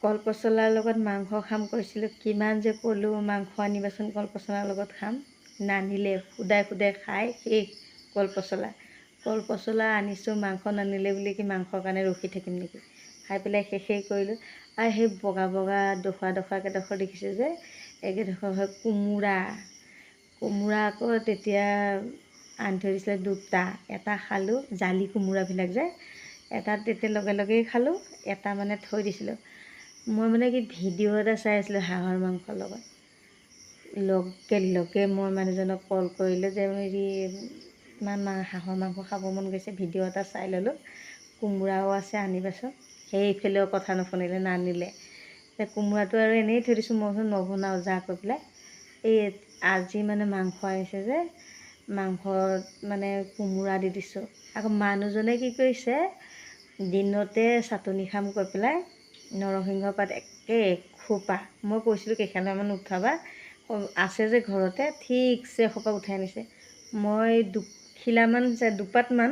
কলপচলাৰ লগত মাংস খাম কৈছিলোঁ, কিমান যে ক'লোঁ মাংস আনিবাচোন কলপচলাৰ লগত খাম, নানিলে। সুদাই সুদাই খাই শেষ কলপচলা আনিছোঁ, মাংস নানিলে বুলি কি মাংসৰ কাৰণে ৰখি থাকিম নেকি? খাই পেলাই শেষেই কৰিলোঁ। আৰু সেই বগা বগা কেইডোখৰ দেখিছোঁ যে, এইকেইডোখৰ হয় কোমোৰা আকৌ তেতিয়া আনি থৈ দিছিলে দুটা। এটা খালোঁ, জালি কোমোৰাবিলাক যে, এটা তেতিয়া লগেই খালোঁ, এটা মানে থৈ দিছিলোঁ। মই মানে কি ভিডিঅ' এটা চাই আছিলোঁ হাঁহৰ মাংসৰ লগত। লগে মই মানুহজনক কল কৰিলোঁ যে হেৰি ইমান হাঁহৰ মাংস খাব মন গৈছে, ভিডিঅ' এটা চাই ল'লোঁ, কোমোৰাও আছে আনিবাচোন। সেইফালেও কথা নুশুনিলে, নানিলে। কোমোৰাটো আৰু এনেই থৈ দিছোঁ, মই নবনাওঁ যা কৈ পেলাই। এই আজি মানে মাংস আনিছে যে, মাংসত মানে কোমোৰা দি দিছোঁ। আকৌ মানুহজনে কি কৰিছে, দিনতে চাটনি খাম কৈ পেলাই নৰসিংহ পাত এখোপা, মই কৈছিলোঁ কেইখনমান উঠাবা, আছে যে ঘৰতে, ঠিকছে এসোপা উঠাই আনিছে। মই দুখিলামান দুপাতমান